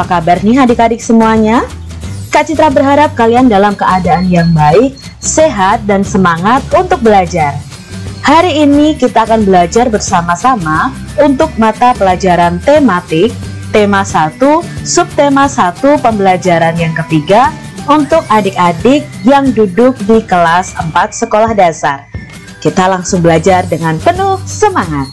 Apa kabar nih adik-adik semuanya? Kak Citra berharap kalian dalam keadaan yang baik, sehat, dan semangat untuk belajar. Hari ini kita akan belajar bersama-sama untuk mata pelajaran tematik, tema 1, subtema 1 pembelajaran yang ketiga untuk adik-adik yang duduk di kelas 4 sekolah dasar. Kita langsung belajar dengan penuh semangat.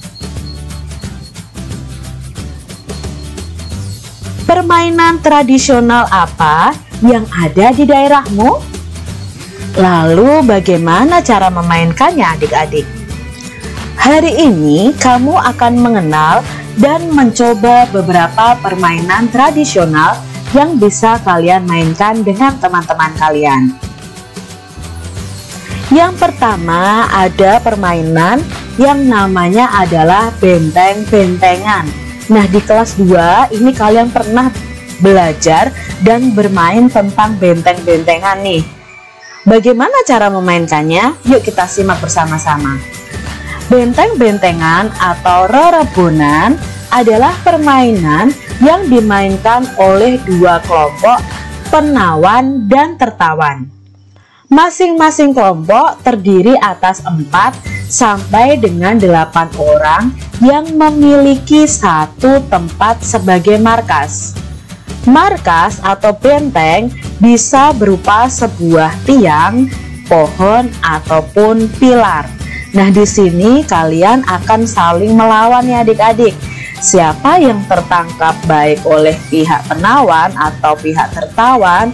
Permainan tradisional apa yang ada di daerahmu? Lalu bagaimana cara memainkannya adik-adik? Hari ini kamu akan mengenal dan mencoba beberapa permainan tradisional yang bisa kalian mainkan dengan teman-teman kalian. Yang pertama ada permainan yang namanya adalah benteng-bentengan. Nah, di kelas 2 ini kalian pernah belajar dan bermain tentang benteng-bentengan nih. Bagaimana cara memainkannya? Yuk kita simak bersama-sama. Benteng-bentengan atau rerebonan adalah permainan yang dimainkan oleh dua kelompok penawan dan tertawan. Masing-masing kelompok terdiri atas 4 sampai dengan 8 orang yang memiliki satu tempat sebagai markas. Markas atau benteng bisa berupa sebuah tiang, pohon, ataupun pilar. Nah, di sini kalian akan saling melawan ya adik-adik. Siapa yang tertangkap baik oleh pihak penawan atau pihak tertawan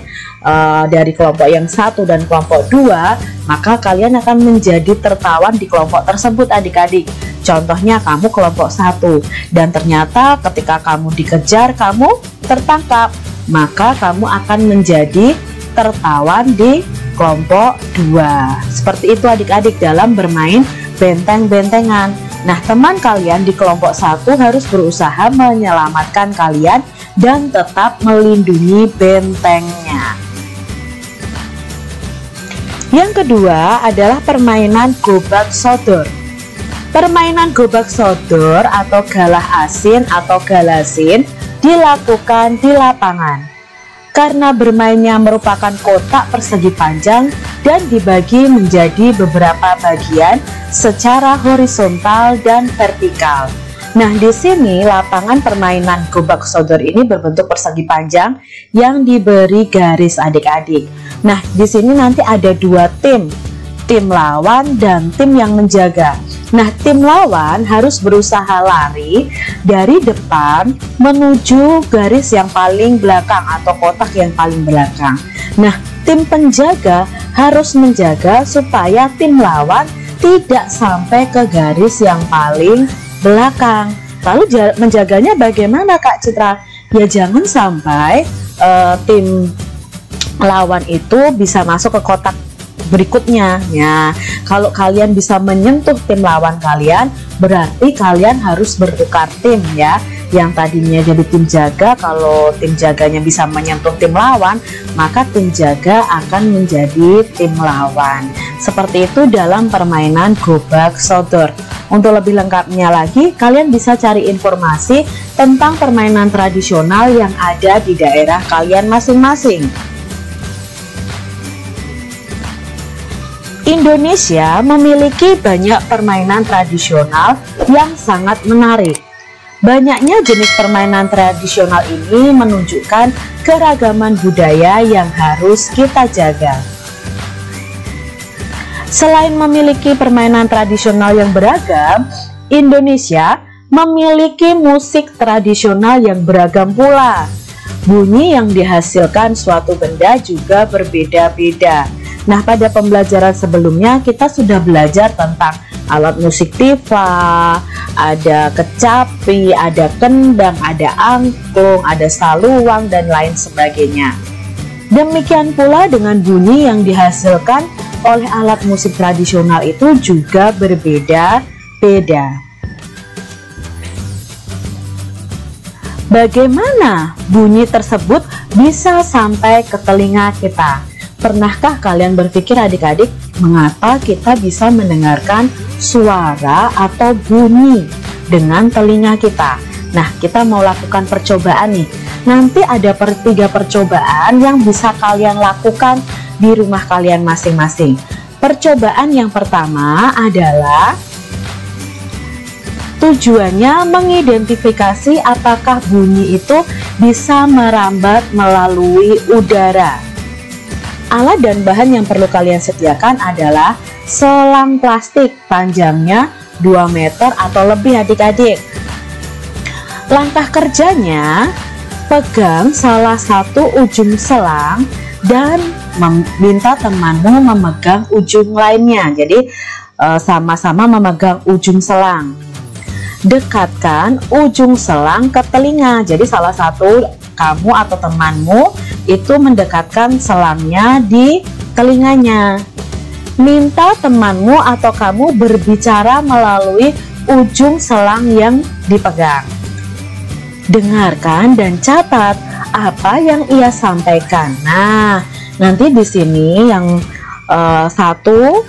dari kelompok yang 1 dan kelompok 2, maka kalian akan menjadi tertawan di kelompok tersebut adik-adik. Contohnya kamu kelompok 1 dan ternyata ketika kamu dikejar kamu tertangkap, maka kamu akan menjadi tertawan di kelompok 2. Seperti itu adik-adik dalam bermain benteng-bentengan. Nah, teman kalian di kelompok 1 harus berusaha menyelamatkan kalian dan tetap melindungi bentengnya. Yang kedua adalah permainan gobak sodor. Permainan gobak sodor atau galah asin atau galasin dilakukan di lapangan. Karena bermainnya merupakan kotak persegi panjang dan dibagi menjadi beberapa bagian secara horizontal dan vertikal. Nah, di sini lapangan permainan gobak sodor ini berbentuk persegi panjang yang diberi garis adik-adik. Nah, di sini nanti ada dua tim lawan dan tim yang menjaga. Nah, tim lawan harus berusaha lari dari depan menuju garis yang paling belakang atau kotak yang paling belakang. Nah, tim penjaga harus menjaga supaya tim lawan tidak sampai ke garis yang paling belakang. Lalu menjaganya bagaimana Kak Citra? Ya jangan sampai tim lawan itu bisa masuk ke kotak berikutnya. Ya, kalau kalian bisa menyentuh tim lawan kalian, berarti kalian harus bertukar tim ya. Yang tadinya jadi tim jaga, kalau tim jaganya bisa menyentuh tim lawan, maka tim jaga akan menjadi tim lawan. Seperti itu dalam permainan gobak sodor. Untuk lebih lengkapnya lagi, kalian bisa cari informasi tentang permainan tradisional yang ada di daerah kalian masing-masing. Indonesia memiliki banyak permainan tradisional yang sangat menarik. Banyaknya jenis permainan tradisional ini menunjukkan keragaman budaya yang harus kita jaga. Selain memiliki permainan tradisional yang beragam, Indonesia memiliki musik tradisional yang beragam pula. Bunyi yang dihasilkan suatu benda juga berbeda-beda. Nah, pada pembelajaran sebelumnya kita sudah belajar tentang alat musik tifa, ada kecapi, ada kendang, ada angklung, ada saluang, dan lain sebagainya. Demikian pula dengan bunyi yang dihasilkan oleh alat musik tradisional itu juga berbeda-beda. Bagaimana bunyi tersebut bisa sampai ke telinga kita? Pernahkah kalian berpikir adik-adik, mengapa kita bisa mendengarkan suara atau bunyi dengan telinga kita? Nah, kita mau lakukan percobaan nih. Nanti ada tiga percobaan yang bisa kalian lakukan di rumah kalian masing-masing. Percobaan yang pertama adalah tujuannya mengidentifikasi apakah bunyi itu bisa merambat melalui udara. Alat dan bahan yang perlu kalian sediakan adalah selang plastik panjangnya 2 meter atau lebih adik-adik. Langkah kerjanya, pegang salah satu ujung selang dan minta temanmu memegang ujung lainnya. Jadi sama-sama memegang ujung selang. Dekatkan ujung selang ke telinga. Jadi salah satu kamu atau temanmu itu mendekatkan selangnya di telinganya. Minta temanmu atau kamu berbicara melalui ujung selang yang dipegang. Dengarkan dan catat apa yang ia sampaikan. Nah, nanti di sini yang satu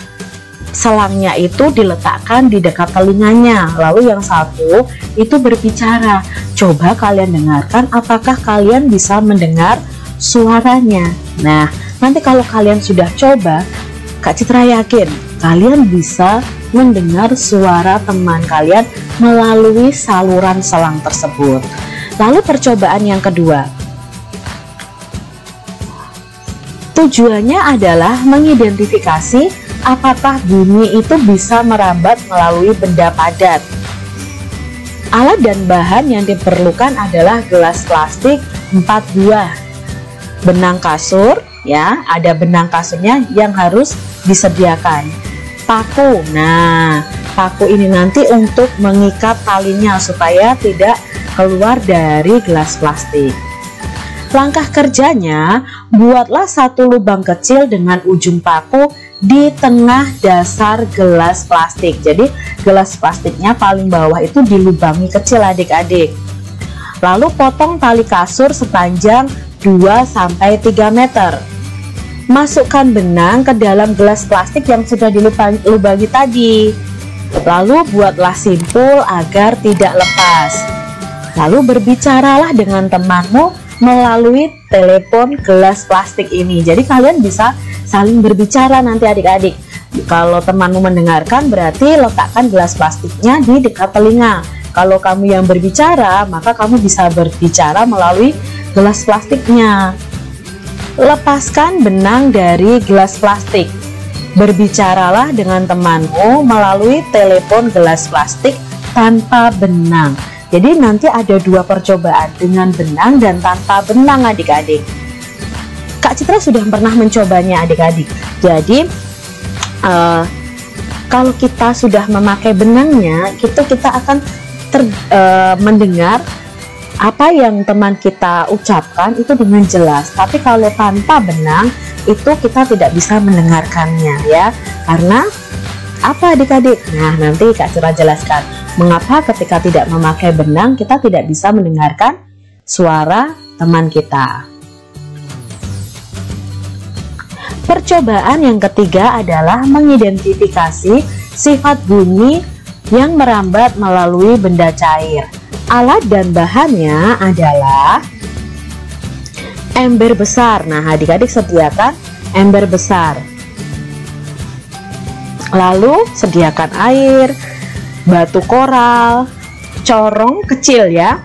selangnya itu diletakkan di dekat telinganya, lalu yang satu itu berbicara. Coba kalian dengarkan apakah kalian bisa mendengar suaranya. Nah, nanti kalau kalian sudah coba, Kak Citra yakin kalian bisa mendengar suara teman kalian melalui saluran selang tersebut. Lalu percobaan yang kedua, tujuannya adalah mengidentifikasi apakah bunyi itu bisa merambat melalui benda padat. Alat dan bahan yang diperlukan adalah gelas plastik 4 buah, benang kasur, ya, ada benang kasurnya yang harus disediakan. Paku, nah paku ini nanti untuk mengikat talinya supaya tidak keluar dari gelas plastik. Langkah kerjanya, buatlah satu lubang kecil dengan ujung paku di tengah dasar gelas plastik. Jadi gelas plastiknya paling bawah itu dilubangi kecil adik-adik. Lalu potong tali kasur sepanjang 2-3 meter. Masukkan benang ke dalam gelas plastik yang sudah dilubangi tadi. Lalu buatlah simpul agar tidak lepas. Lalu berbicaralah dengan temanmu melalui telepon gelas plastik ini. Jadi kalian bisa saling berbicara nanti adik-adik. Kalau temanmu mendengarkan, berarti letakkan gelas plastiknya di dekat telinga. Kalau kamu yang berbicara, maka kamu bisa berbicara melalui gelas plastiknya. Lepaskan benang dari gelas plastik. Berbicaralah dengan temanmu melalui telepon gelas plastik tanpa benang. Jadi nanti ada 2 percobaan, dengan benang dan tanpa benang adik-adik. Kak Citra sudah pernah mencobanya adik-adik. Jadi kalau kita sudah memakai benangnya, kita akan mendengar apa yang teman kita ucapkan itu dengan jelas. Tapi kalau tanpa benang itu kita tidak bisa mendengarkannya, ya. Karena apa adik-adik? Nah, nanti Kak Citra jelaskan mengapa ketika tidak memakai benang kita tidak bisa mendengarkan suara teman kita. Percobaan yang ketiga adalah mengidentifikasi sifat bunyi yang merambat melalui benda cair. Alat dan bahannya adalah ember besar. Nah, adik-adik sediakan ember besar. Lalu sediakan air, batu koral, corong kecil, ya.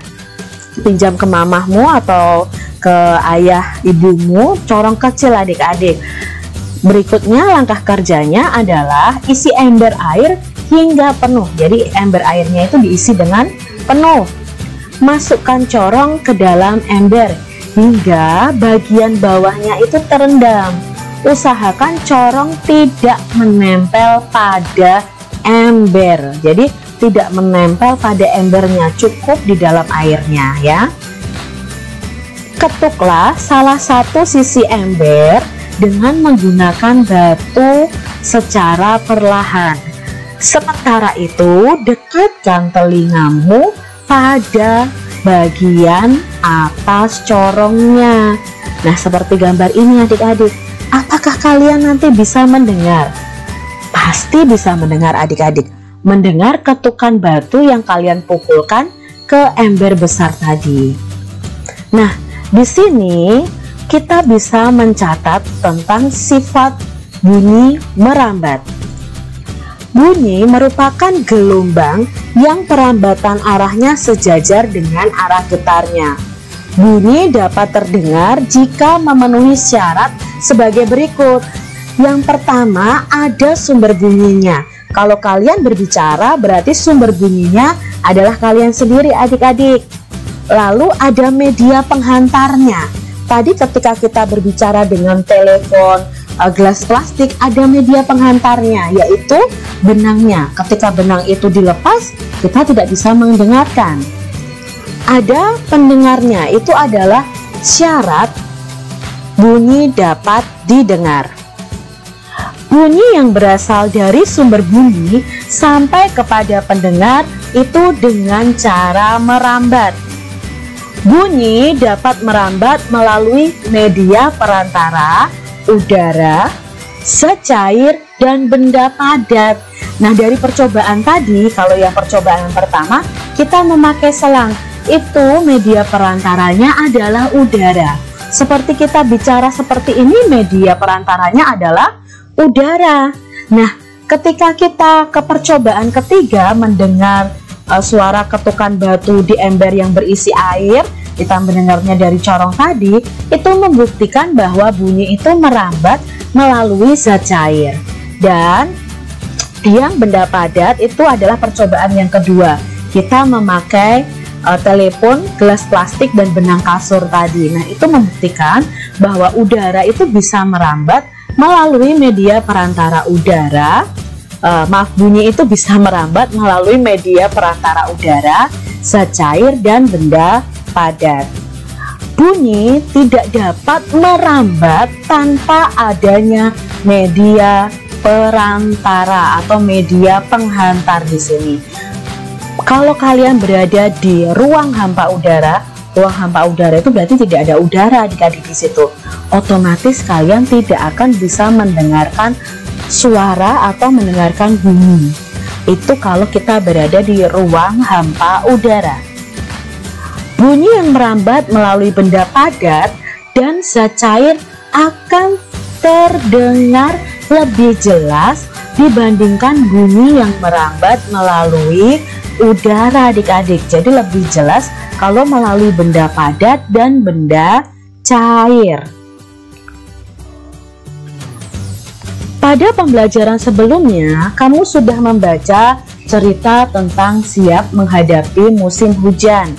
Pinjam ke mamahmu atau ke ayah ibumu corong kecil adik-adik. Berikutnya langkah kerjanya adalah isi ember air hingga penuh. Jadi ember airnya itu diisi dengan penuh. Masukkan corong ke dalam ember hingga bagian bawahnya itu terendam. Usahakan corong tidak menempel pada ember. Jadi tidak menempel pada embernya, cukup di dalam airnya, ya. Ketuklah salah satu sisi ember dengan menggunakan batu secara perlahan. Sementara itu, dekatkan telingamu pada bagian atas corongnya. Nah, seperti gambar ini adik-adik. Apakah kalian nanti bisa mendengar? Pasti bisa mendengar adik-adik. Mendengar ketukan batu yang kalian pukulkan ke ember besar tadi. Nah, di sini kita bisa mencatat tentang sifat bunyi merambat. Bunyi merupakan gelombang yang perambatan arahnya sejajar dengan arah getarnya. Bunyi dapat terdengar jika memenuhi syarat sebagai berikut. Yang pertama, ada sumber bunyinya. Kalau kalian berbicara, berarti sumber bunyinya adalah kalian sendiri, adik-adik. Lalu ada media penghantarnya. Tadi ketika kita berbicara dengan telepon, gelas plastik, ada media penghantarnya, yaitu benangnya. Ketika benang itu dilepas, kita tidak bisa mendengarkan. Ada pendengarnya, itu adalah syarat bunyi dapat didengar. Bunyi yang berasal dari sumber bunyi sampai kepada pendengar itu dengan cara merambat. Bunyi dapat merambat melalui media perantara, udara, zat cair, dan benda padat. Nah, dari percobaan tadi, kalau yang percobaan pertama, kita memakai selang. Itu media perantaranya adalah udara. Seperti kita bicara seperti ini, media perantaranya adalah udara. Nah, ketika kita ke percobaan ketiga mendengar suara ketukan batu di ember yang berisi air, kita mendengarnya dari corong tadi, itu membuktikan bahwa bunyi itu merambat melalui zat cair. Dan yang benda padat itu adalah percobaan yang kedua. Kita memakai telepon, gelas plastik, dan benang kasur tadi. Nah, itu membuktikan bahwa udara itu bisa merambat melalui media perantara udara. Bunyi itu bisa merambat melalui media perantara udara, zat cair, dan benda padat. Bunyi tidak dapat merambat tanpa adanya media perantara atau media penghantar di sini. Kalau kalian berada di ruang hampa udara itu berarti tidak ada udara adik-adik di situ. Otomatis kalian tidak akan bisa mendengarkan suara atau mendengarkan bunyi. Itu kalau kita berada di ruang hampa udara. Bunyi yang merambat melalui benda padat dan zat cair akan terdengar lebih jelas dibandingkan bunyi yang merambat melalui udara adik-adik. Jadi lebih jelas kalau melalui benda padat dan benda cair. Pada pembelajaran sebelumnya, kamu sudah membaca cerita tentang siap menghadapi musim hujan.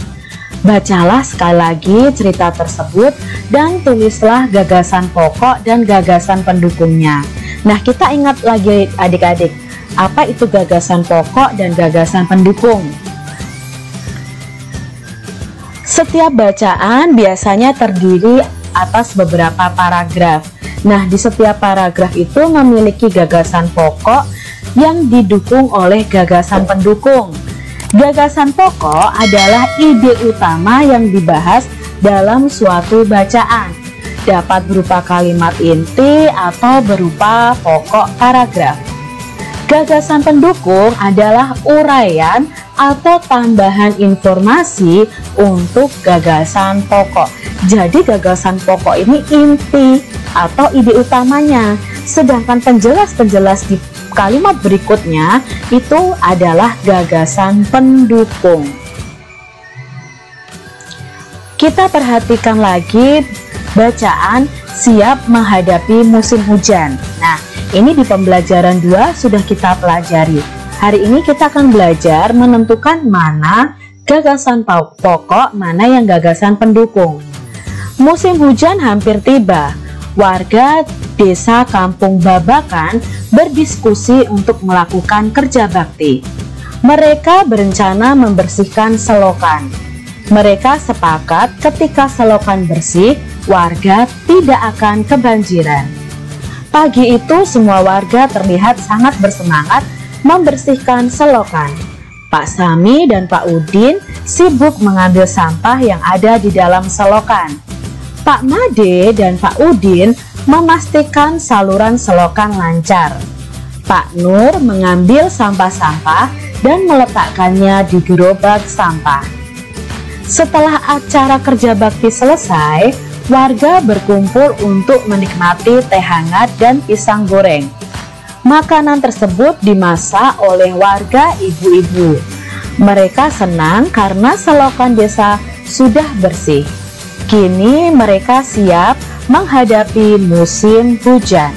Bacalah sekali lagi cerita tersebut dan tulislah gagasan pokok dan gagasan pendukungnya. Nah, kita ingat lagi adik-adik, apa itu gagasan pokok dan gagasan pendukung? Setiap bacaan biasanya terdiri atas beberapa paragraf. Nah, di setiap paragraf itu memiliki gagasan pokok yang didukung oleh gagasan pendukung. Gagasan pokok adalah ide utama yang dibahas dalam suatu bacaan. Dapat berupa kalimat inti atau berupa pokok paragraf. Gagasan pendukung adalah uraian atau tambahan informasi untuk gagasan pokok. Jadi gagasan pokok ini inti atau ide utamanya, sedangkan penjelas-penjelas di kalimat berikutnya itu adalah gagasan pendukung. Kita perhatikan lagi bacaan siap menghadapi musim hujan. Nah, ini di pembelajaran 2 sudah kita pelajari. Hari ini kita akan belajar menentukan mana gagasan pokok, mana yang gagasan pendukung. Musim hujan hampir tiba. Warga desa Kampung Babakan berdiskusi untuk melakukan kerja bakti. Mereka berencana membersihkan selokan. Mereka sepakat ketika selokan bersih, warga tidak akan kebanjiran. Pagi itu semua warga terlihat sangat bersemangat membersihkan selokan. Pak Sami dan Pak Udin sibuk mengambil sampah yang ada di dalam selokan. Pak Made dan Pak Udin memastikan saluran selokan lancar. Pak Nur mengambil sampah-sampah dan meletakkannya di gerobak sampah. Setelah acara kerja bakti selesai, warga berkumpul untuk menikmati teh hangat dan pisang goreng. Makanan tersebut dimasak oleh warga ibu-ibu. Mereka senang karena selokan desa sudah bersih. Kini mereka siap menghadapi musim hujan.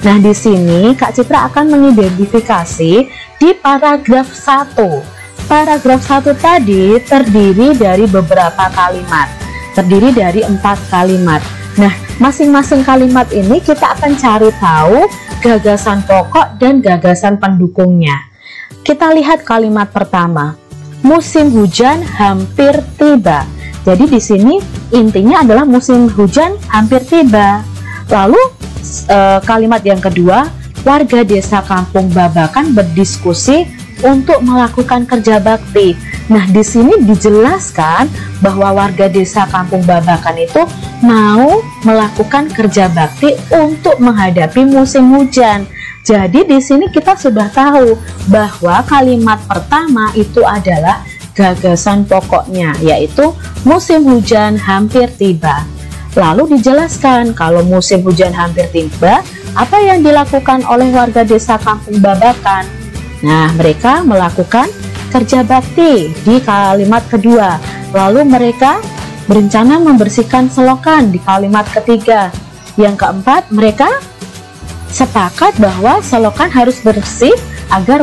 Nah, di sini Kak Citra akan mengidentifikasi di paragraf 1. Paragraf 1 tadi terdiri dari beberapa kalimat. Terdiri dari 4 kalimat. Nah, masing-masing kalimat ini kita akan cari tahu gagasan pokok dan gagasan pendukungnya. Kita lihat kalimat pertama. Musim hujan hampir tiba. Jadi di sini intinya adalah musim hujan hampir tiba. Lalu kalimat yang kedua, warga desa Kampung Babakan berdiskusi untuk melakukan kerja bakti. Nah, di sini dijelaskan bahwa warga desa Kampung Babakan itu mau melakukan kerja bakti untuk menghadapi musim hujan. Jadi di sini kita sudah tahu bahwa kalimat pertama itu adalah gagasan pokoknya, yaitu musim hujan hampir tiba. Lalu dijelaskan kalau musim hujan hampir tiba, apa yang dilakukan oleh warga desa Kampung Babakan? Nah, mereka melakukan kerja bakti di kalimat kedua. Lalu mereka berencana membersihkan selokan di kalimat ketiga. Yang keempat, mereka sepakat bahwa selokan harus bersih agar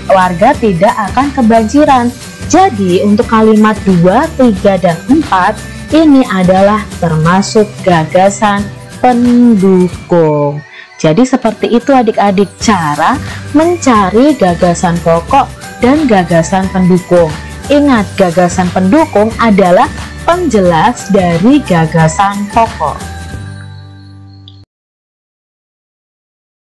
warga tidak akan kebanjiran. Jadi untuk kalimat 2, 3, dan 4 ini adalah termasuk gagasan pendukung. Jadi seperti itu adik-adik cara mencari gagasan pokok dan gagasan pendukung. Ingat, gagasan pendukung adalah penjelas dari gagasan pokok.